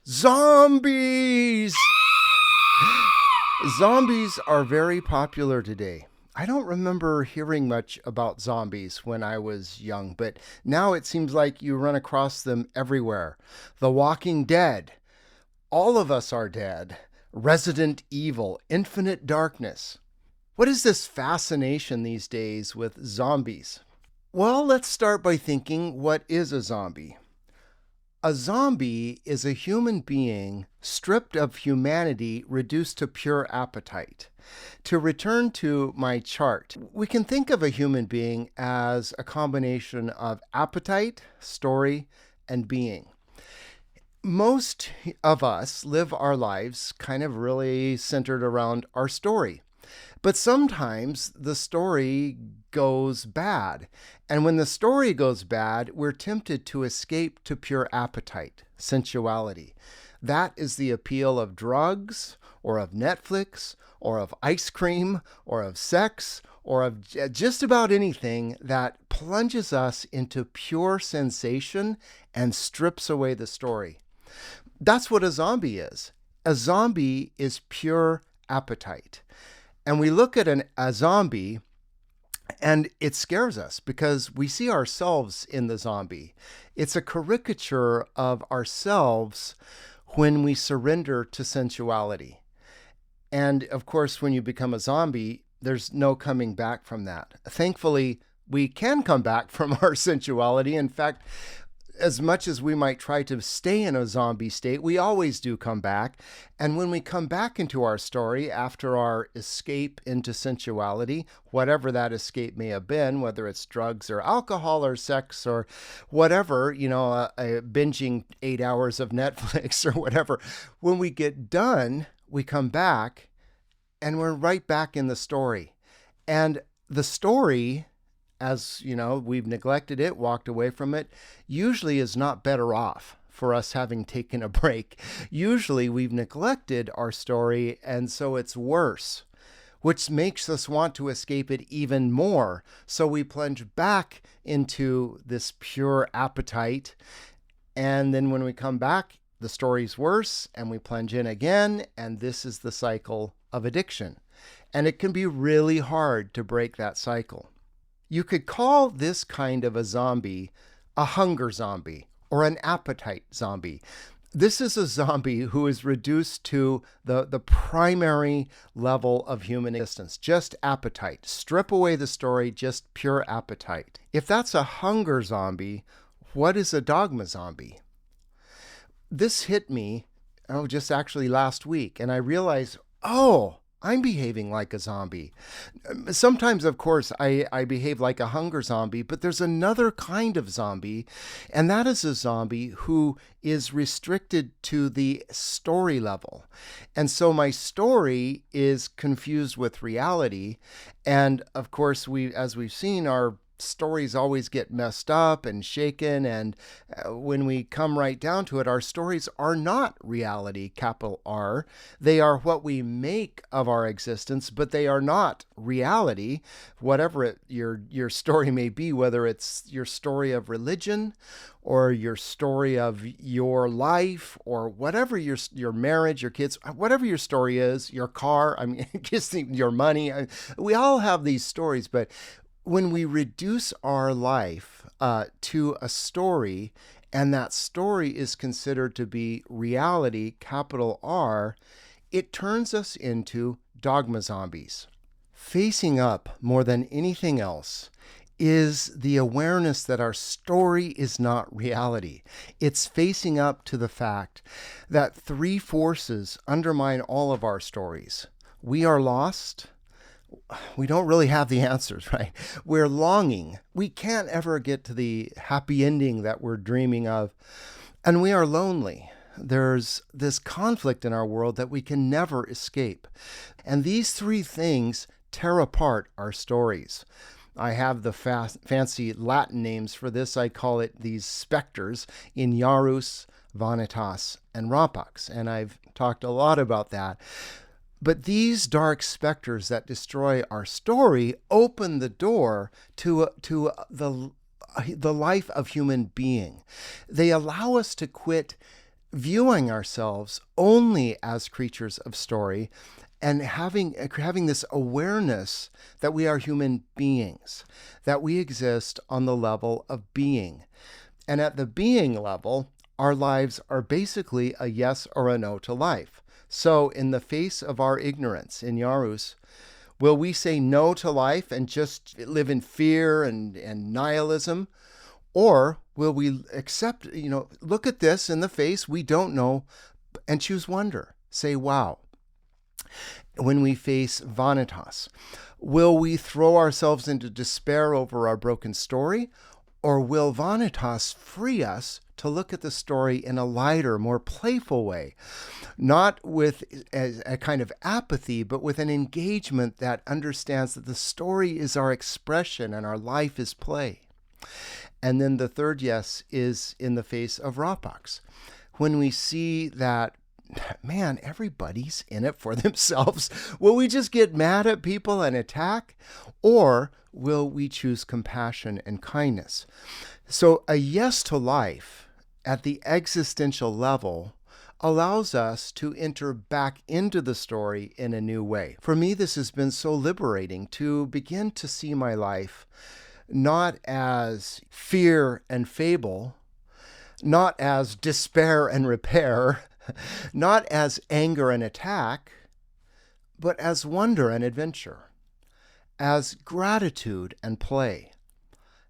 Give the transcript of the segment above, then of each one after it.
Zombies! Zombies are very popular today. I don't remember hearing much about zombies when I was young, but now it seems like you run across them everywhere. The Walking Dead. All of Us Are Dead. Resident Evil. Infinite Darkness. What is this fascination these days with zombies? Well, let's start by thinking, what is a zombie? A zombie is a human being stripped of humanity, reduced to pure appetite. To return to my chart, we can think of a human being as a combination of appetite, story, and being. Most of us live our lives kind of really centered around our story. But sometimes the story goes bad. And when the story goes bad, we're tempted to escape to pure appetite, sensuality. That is the appeal of drugs, or of Netflix, or of ice cream, or of sex, or of just about anything that plunges us into pure sensation and strips away the story. That's what a zombie is. A zombie is pure appetite. And we look at a zombie and it scares us because we see ourselves in the zombie. It's a caricature of ourselves when we surrender to sensuality. And of course, when you become a zombie, there's no coming back from that. Thankfully, we can come back from our sensuality. In fact, as much as we might try to stay in a zombie state, we always do come back. And when we come back into our story after our escape into sensuality, whatever that escape may have been, whether it's drugs or alcohol or sex or whatever, binging 8 hours of Netflix or whatever, when we get done, we come back and we're right back in the story. And the story, as you know, we've neglected it, walked away from it, usually is not better off for us having taken a break. Usually we've neglected our story, and so it's worse, which makes us want to escape it even more. So we plunge back into this pure appetite, and then when we come back, the story's worse, and we plunge in again, and this is the cycle of addiction. And it can be really hard to break that cycle. You could call this kind of a zombie a hunger zombie or an appetite zombie. This is a zombie who is reduced to the primary level of human existence, just appetite. Strip away the story, just pure appetite. If that's a hunger zombie, what is a dogma zombie? This hit me, just actually last week, and I realized, I'm behaving like a zombie. Sometimes, of course, I behave like a hunger zombie, but there's another kind of zombie, and that is a zombie who is restricted to the story level. And so my story is confused with reality. And of course, as we've seen, our stories always get messed up and shaken, and when we come right down to it, our stories are not reality, capital R. They are what we make of our existence, but they are not reality, whatever your story may be, whether it's your story of religion or your story of your life or whatever your marriage, your kids, whatever your story is, your car, just your money. We all have these stories, but when we reduce our life to a story, and that story is considered to be reality, capital R, it turns us into dogma zombies. Facing up more than anything else is the awareness that our story is not reality. It's facing up to the fact that three forces undermine all of our stories. We are lost. We don't really have the answers, right? We're longing. We can't ever get to the happy ending that we're dreaming of. And we are lonely. There's this conflict in our world that we can never escape. And these three things tear apart our stories. I have the fancy Latin names for this. I call it these specters, Ignarus, Vanitas, and Rapax. And I've talked a lot about that. But these dark specters that destroy our story open the door to the life of human being. They allow us to quit viewing ourselves only as creatures of story and having this awareness that we are human beings, that we exist on the level of being. And at the being level, our lives are basically a yes or a no to life. So, in the face of our ignorance in Yarus, will we say no to life and just live in fear and nihilism? Or will we accept, look at this in the face, we don't know, and choose wonder? Say, wow. When we face vanitas, will we throw ourselves into despair over our broken story? Or will vanitas free us to look at the story in a lighter, more playful way? Not with a kind of apathy, but with an engagement that understands that the story is our expression and our life is play. And then the third yes is in the face of rapax. When we see that, man, everybody's in it for themselves, will we just get mad at people and attack? Or will we choose compassion and kindness? So a yes to life at the existential level allows us to enter back into the story in a new way. For me, this has been so liberating to begin to see my life not as fear and fable, not as despair and repair, not as anger and attack, but as wonder and adventure, as gratitude and play,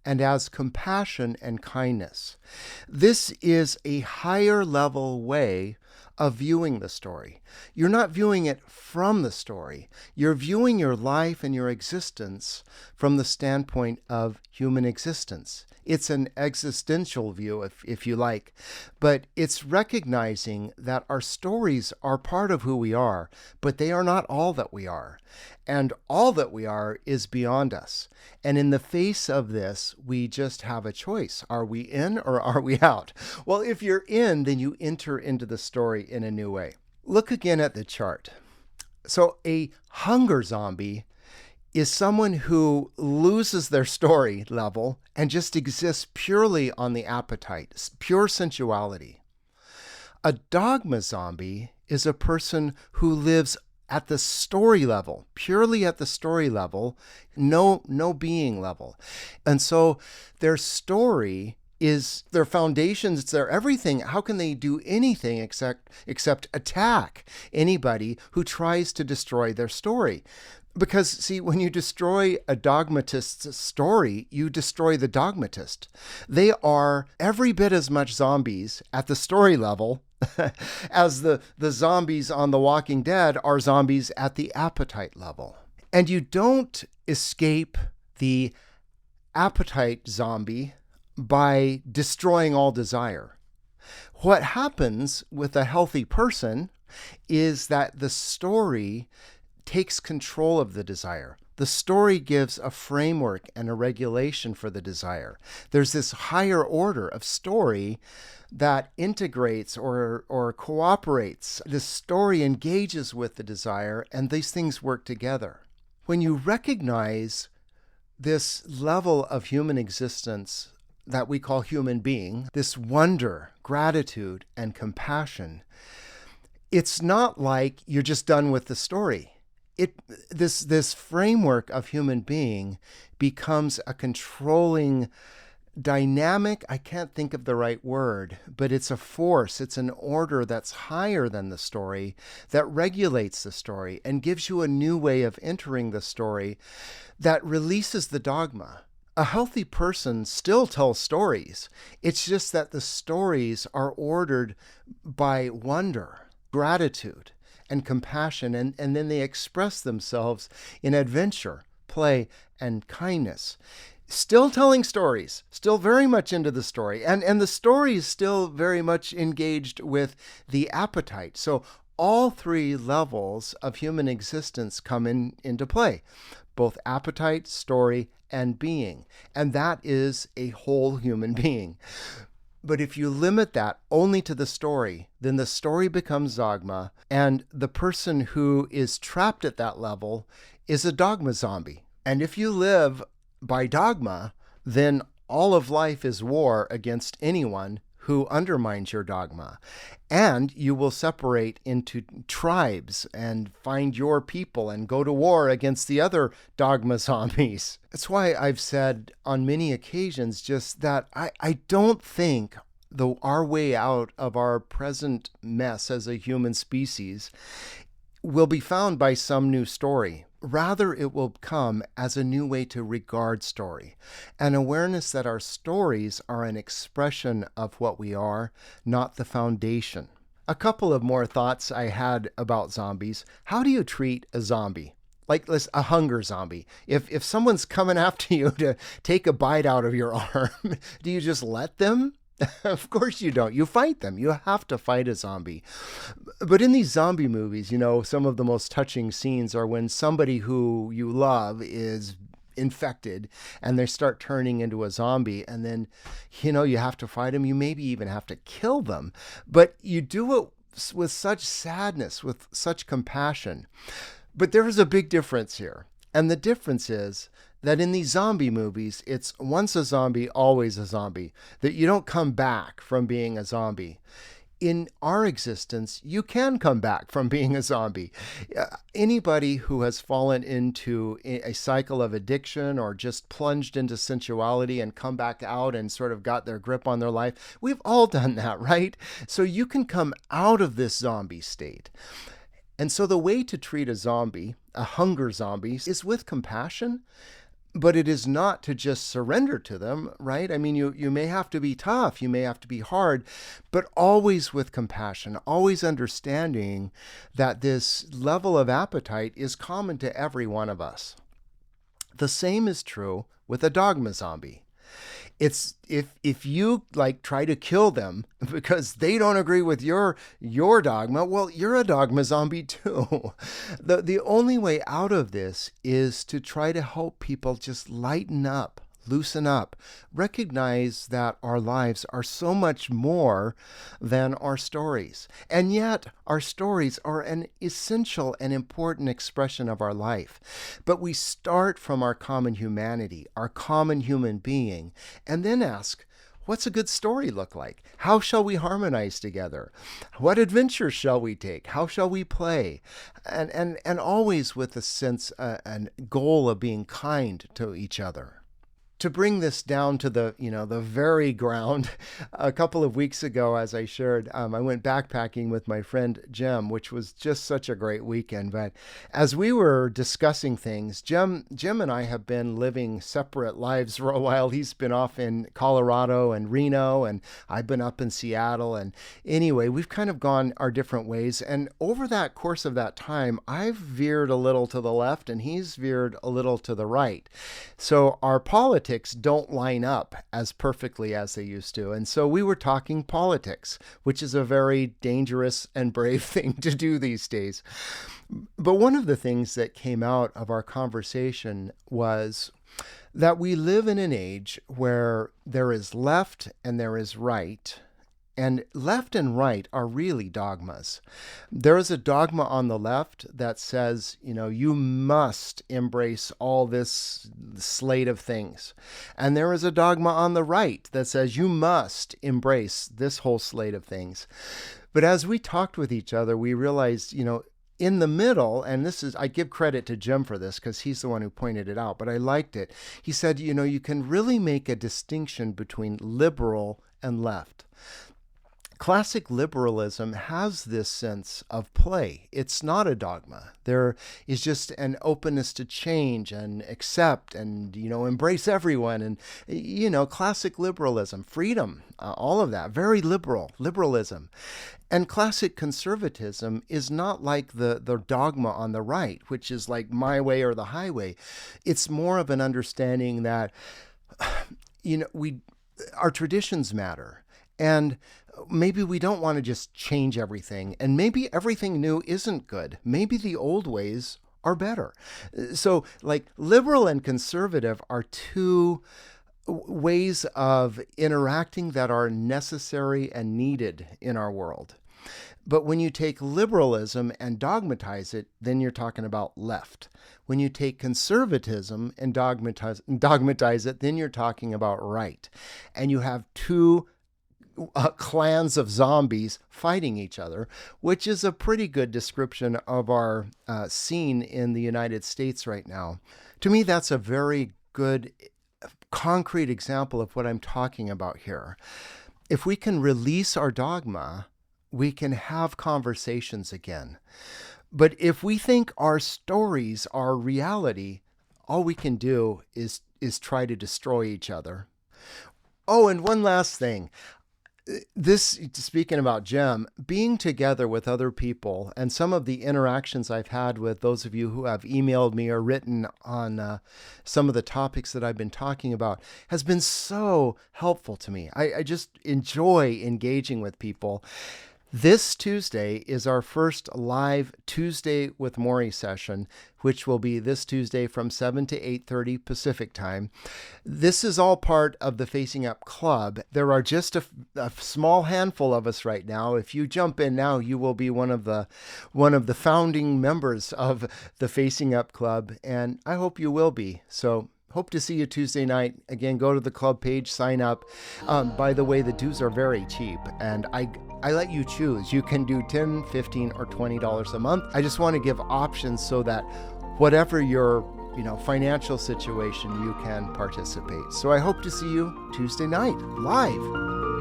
and as compassion and kindness. This is a higher level way of viewing the story. You're not viewing it from the story. You're viewing your life and your existence from the standpoint of human existence. It's an existential view, if you like, but it's recognizing that our stories are part of who we are, but they are not all that we are. And all that we are is beyond us. And in the face of this, we just have a choice. Are we in or are we out? Well, if you're in, then you enter into the story in a new way. Look again at the chart. So a hunger zombie is someone who loses their story level and just exists purely on the appetite, pure sensuality. A dogma zombie is a person who lives at the story level, purely at the story level, no being level. And so their story is their foundations, it's their everything. How can they do anything except attack anybody who tries to destroy their story? Because, see, when you destroy a dogmatist's story, you destroy the dogmatist. They are every bit as much zombies at the story level as the zombies on The Walking Dead are zombies at the appetite level. And you don't escape the appetite zombie by destroying all desire. What happens with a healthy person is that the story takes control of the desire. The story gives a framework and a regulation for the desire. There's this higher order of story that integrates or cooperates. The story engages with the desire, and these things work together. When you recognize this level of human existence that we call human being, this wonder, gratitude, and compassion, it's not like you're just done with the story. This framework of human being becomes a controlling dynamic. I can't think of the right word, but it's a force. It's an order that's higher than the story that regulates the story and gives you a new way of entering the story that releases the dogma. A healthy person still tells stories. It's just that the stories are ordered by wonder, gratitude, and compassion, and then they express themselves in adventure, play, and kindness. Still telling stories, still very much into the story, and the story is still very much engaged with the appetite. So all three levels of human existence come into play, both appetite, story, and being. And that is a whole human being. But if you limit that only to the story, then the story becomes dogma, and the person who is trapped at that level is a dogma zombie. And if you live by dogma, then all of life is war against anyone who undermines your dogma. And you will separate into tribes and find your people and go to war against the other dogma zombies. That's why I've said on many occasions just that I don't think our way out of our present mess as a human species will be found by some new story. Rather, it will come as a new way to regard story, an awareness that our stories are an expression of what we are, not the foundation. A couple of more thoughts I had about zombies. How do you treat a zombie? Like a hunger zombie. If someone's coming after you to take a bite out of your arm, do you just let them? Of course you don't. You fight them. You have to fight a zombie. But in these zombie movies, some of the most touching scenes are when somebody who you love is infected and they start turning into a zombie, and then, you have to fight them. You maybe even have to kill them. But you do it with such sadness, with such compassion. But there is a big difference here. And the difference is that in these zombie movies, it's once a zombie, always a zombie, that you don't come back from being a zombie. In our existence, you can come back from being a zombie. Anybody who has fallen into a cycle of addiction or just plunged into sensuality and come back out and sort of got their grip on their life, we've all done that, right? So you can come out of this zombie state. And so the way to treat a zombie, a hunger zombie, is with compassion, but it is not to just surrender to them, right? I mean, you may have to be tough, you may have to be hard, but always with compassion, always understanding that this level of appetite is common to every one of us. The same is true with a dogma zombie. It's if you try to kill them because they don't agree with your dogma, well, you're a dogma zombie too. The only way out of this is to try to help people just lighten up, loosen up, recognize that our lives are so much more than our stories. And yet our stories are an essential and important expression of our life. But we start from our common humanity, our common human being, and then ask, what's a good story look like? How shall we harmonize together? What adventures shall we take? How shall we play? And always with a sense and goal of being kind to each other. To bring this down to the very ground, a couple of weeks ago, as I shared, I went backpacking with my friend Jim, which was just such a great weekend. But as we were discussing things, Jim and I have been living separate lives for a while. He's been off in Colorado and Reno, and I've been up in Seattle. And anyway, we've kind of gone our different ways. And over that course of that time, I've veered a little to the left, and he's veered a little to the right. So our politics don't line up as perfectly as they used to. And so we were talking politics, which is a very dangerous and brave thing to do these days. But one of the things that came out of our conversation was that we live in an age where there is left and there is right. And left and right are really dogmas. There is a dogma on the left that says, you must embrace all this slate of things. And there is a dogma on the right that says you must embrace this whole slate of things. But as we talked with each other, we realized, in the middle, and I give credit to Jim for this because he's the one who pointed it out, but I liked it. He said, you can really make a distinction between liberal and left. Classic liberalism has this sense of play. It's not a dogma. There is just an openness to change and accept and, embrace everyone. And, classic liberalism, freedom, all of that, very liberalism. And classic conservatism is not like the dogma on the right, which is like my way or the highway. It's more of an understanding that, our traditions matter. And maybe we don't want to just change everything. And maybe everything new isn't good. Maybe the old ways are better. So liberal and conservative are two ways of interacting that are necessary and needed in our world. But when you take liberalism and dogmatize it, then you're talking about left. When you take conservatism and dogmatize it, then you're talking about right. And you have two clans of zombies fighting each other, which is a pretty good description of our scene in the United States right now. To me, that's a very good, concrete example of what I'm talking about here. If we can release our dogma, we can have conversations again. But if we think our stories are reality, all we can do is try to destroy each other. Oh, and one last thing. This, speaking about Jem, being together with other people and some of the interactions I've had with those of you who have emailed me or written on some of the topics that I've been talking about has been so helpful to me. I just enjoy engaging with people. This Tuesday is our first live Tuesday with Maury session, which will be this Tuesday from 7 to 8:30 Pacific time. This is all part of the Facing Up Club. There are just a small handful of us right now. If you jump in now, you will be one of the founding members of the Facing Up Club, and I hope you will be. So hope to see you Tuesday night. Again, go to the club page, sign up. By the way, the dues are very cheap, and I let you choose. You can do $10, $15, or $20 a month. I just want to give options so that whatever your financial situation, you can participate. So I hope to see you Tuesday night live.